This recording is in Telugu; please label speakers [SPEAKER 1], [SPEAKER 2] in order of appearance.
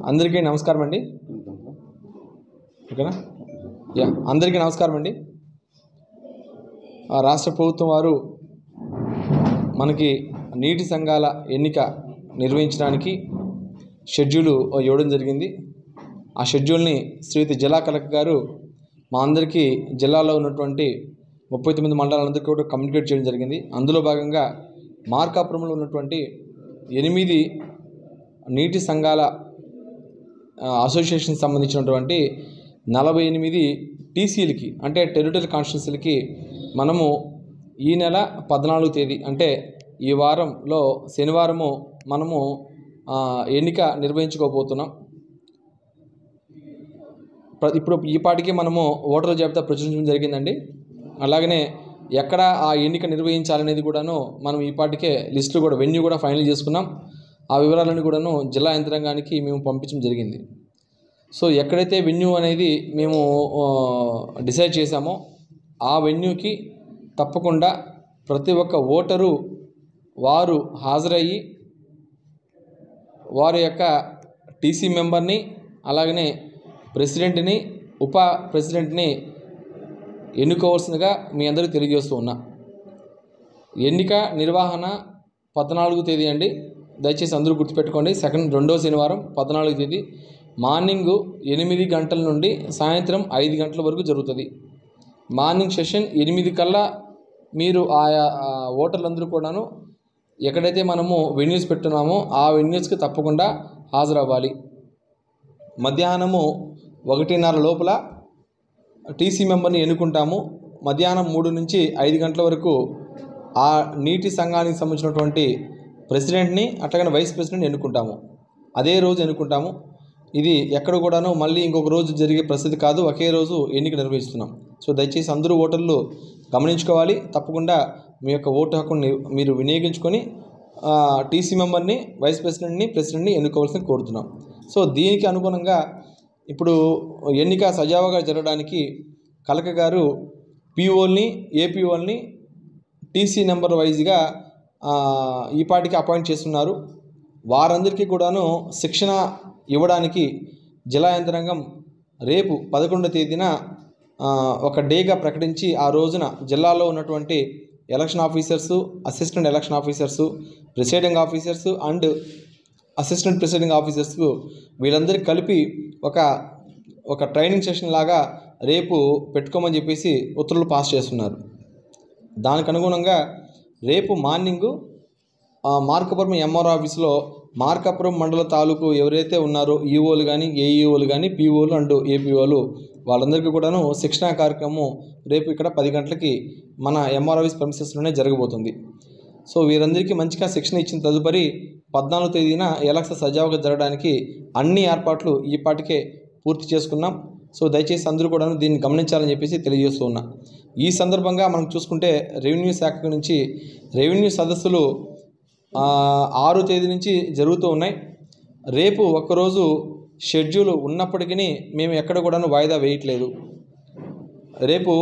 [SPEAKER 1] అందరికీ నమస్కారం అండి. ఓకేనా? అందరికీ నమస్కారం అండి. రాష్ట్ర ప్రభుత్వం వారు మనకి నీటి సంఘాల ఎన్నిక నిర్వహించడానికి షెడ్యూల్ ఇవ్వడం జరిగింది. ఆ షెడ్యూల్ని శ్రీమతి జిల్లా కలెక్టర్ గారు మా అందరికీ జిల్లాలో ఉన్నటువంటి 39 మండలాలందరికీ కూడా కమ్యూనికేట్ చేయడం జరిగింది. అందులో భాగంగా మార్కాపురంలో ఉన్నటువంటి 8 నీటి సంఘాల అసోసియేషన్ సంబంధించినటువంటి 48 టీసీలకి అంటే టెరిటరీ కాన్స్టిట్యున్సీలకి మనము ఈ నెల 14వ తేదీ అంటే ఈ వారంలో శనివారము మనము ఎన్నిక నిర్వహించుకోబోతున్నాం. ఇప్పుడు ఈ పాటికి మనము ఓటర్ల జాబితా ప్రచురించడం జరిగిందండి. అలాగనే ఎక్కడ ఆ ఎన్నిక నిర్వహించాలనేది కూడాను మనం ఈ పాటికే లిస్టులు కూడా వెన్యూ కూడా ఫైనల్ చేసుకున్నాం. ఆ వివరాలను కూడాను జిల్లా యంత్రాంగానికి మేము పంపించడం జరిగింది. సో ఎక్కడైతే వెన్యూ అనేది మేము డిసైడ్ చేశామో ఆ వెన్యూకి తప్పకుండా ప్రతి ఒక్క ఓటరు వారు హాజరయ్యి వారి యొక్క టీసీ మెంబర్ని అలాగనే ప్రెసిడెంట్ని ఉప ప్రెసిడెంట్ని ఎన్నుకోవాల్సిందిగా మీ అందరికీ తెలియజేస్తూ ఉన్నా. ఎన్నిక నిర్వహణ 14వ తేదీ అండి. దయచేసి అందరూ గుర్తుపెట్టుకోండి. రెండవ శనివారం 14వ తేదీ మార్నింగ్ 8 గంటల నుండి సాయంత్రం 5 గంటల వరకు జరుగుతుంది. మార్నింగ్ సెషన్ 8 కల్లా మీరు ఆయా ఓటర్లందరూ కూడాను ఎక్కడైతే మనము వెన్యూస్ పెట్టున్నామో ఆ వెన్యూస్కి తప్పకుండా హాజరవ్వాలి. మధ్యాహ్నము 1:30 లోపల టీసీ మెంబర్ని ఎన్నుకుంటాము. మధ్యాహ్నం 3 నుంచి 5 గంటల వరకు ఆ నీటి సంఘానికి సంబంధించినటువంటి ప్రెసిడెంట్ని అట్లాగే వైస్ ప్రెసిడెంట్ని ఎన్నుకుంటాము. అదే రోజు ఎన్నుకుంటాము. ఇది ఎక్కడ కూడాను మళ్ళీ ఇంకొక రోజు జరిగే పరిస్థితి కాదు. ఒకే రోజు ఎన్నిక నిర్వహిస్తున్నాం. సో దయచేసి అందరూ ఓటర్లు గమనించుకోవాలి. తప్పకుండా మీ యొక్క ఓటు హక్కుని మీరు వినియోగించుకొని టీసీ మెంబర్ని వైస్ ప్రెసిడెంట్ని ప్రెసిడెంట్ని ఎన్నుకోవాల్సింది కోరుతున్నాం. సో దీనికి అనుగుణంగా ఇప్పుడు ఎన్నిక సజావుగా జరగడానికి కలెక్టర్ గారు పీఓల్ని ఏపీఓల్ని టీసీ నెంబర్ వైజ్గా ఈ పాటికి అపాయింట్ చేస్తున్నారు. వారందరికీ కూడాను శిక్షణ ఇవ్వడానికి జిల్లా యంత్రాంగం రేపు 11వ తేదీన ఒక డేగా ప్రకటించి ఆ రోజున జిల్లాలో ఉన్నటువంటి election officers, assistant election officers, presiding officers and assistant presiding ఆఫీసర్స్కు వీళ్ళందరికీ కలిపి ఒక ట్రైనింగ్ సెషన్ లాగా రేపు పెట్టుకోమని చెప్పేసి ఉత్తర్వులు పాస్ చేస్తున్నారు. దానికి అనుగుణంగా రేపు మార్నింగు మార్కాపురం ఎంఆర్ఓ ఆఫీస్లో మార్కాపురం మండల తాలూకు ఎవరైతే ఉన్నారో ఈఓలు కానీ ఏఈఓలు కానీ పీఓలు అండ్ ఏపీఓలు వాళ్ళందరికీ కూడాను శిక్షణా కార్యక్రమం రేపు ఇక్కడ 10 గంటలకి మన ఎంఆర్ఓ ఆఫీస్ ప్రెమిసెస్లోనే జరగబోతుంది. సో వీరందరికీ మంచిగా శిక్షణ ఇచ్చిన తదుపరి 14వ తేదీన ఎలక్షన్ సజావుగా జరగడానికి అన్ని ఏర్పాట్లు ఈ పాటికే పూర్తి చేసుకున్నాం. సో దయచేసి అందరూ కూడా దీన్ని గమనించాలని చెప్పేసి తెలియజేస్తూ ఉన్నా. ఈ సందర్భంగా మనం చూసుకుంటే రెవెన్యూ శాఖ నుంచి రెవెన్యూ సదస్సులు 6వ తేదీ నుంచి జరుగుతూ ఉన్నాయి. రేపు ఒక్కరోజు షెడ్యూల్ ఉన్నప్పటికీ మేము ఎక్కడ కూడా వాయిదా వేయట్లేదు. రేపు